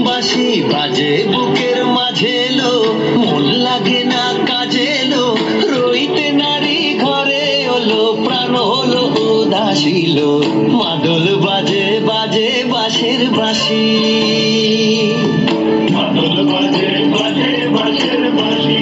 বাঁশি বাজে বুকের মাঝে লো, মন লাগে না কাজে লো, রইতে নারী ঘরে হলো, প্রাণ হলো উদাসীল, মাদল বাজে বাজে বাঁশের বাঁশি, মাদল বাজে বাজে বাঁশের বাঁশি।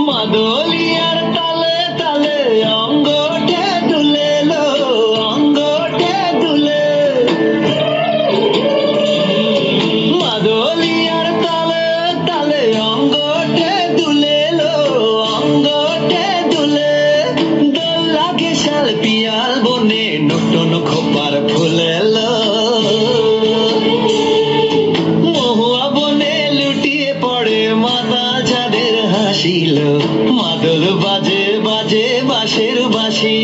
মাদলিয়ার তালে তালে অঙ্গটে দুলে লো, অঙ্গটে দুলে, মাদলিয়ার তালে তালে অঙ্গটে দুলে লো, অঙ্গটে দুলে, দোল লাগে শাল পিয়াল বনে, নতুন খোপার ফুলে লো, মহুয়া বনে লুটিয়ে পড়ে মাথা ঝাড়ের হাসিল, মাদল বাজে বাজে বাঁশের বাঁশি।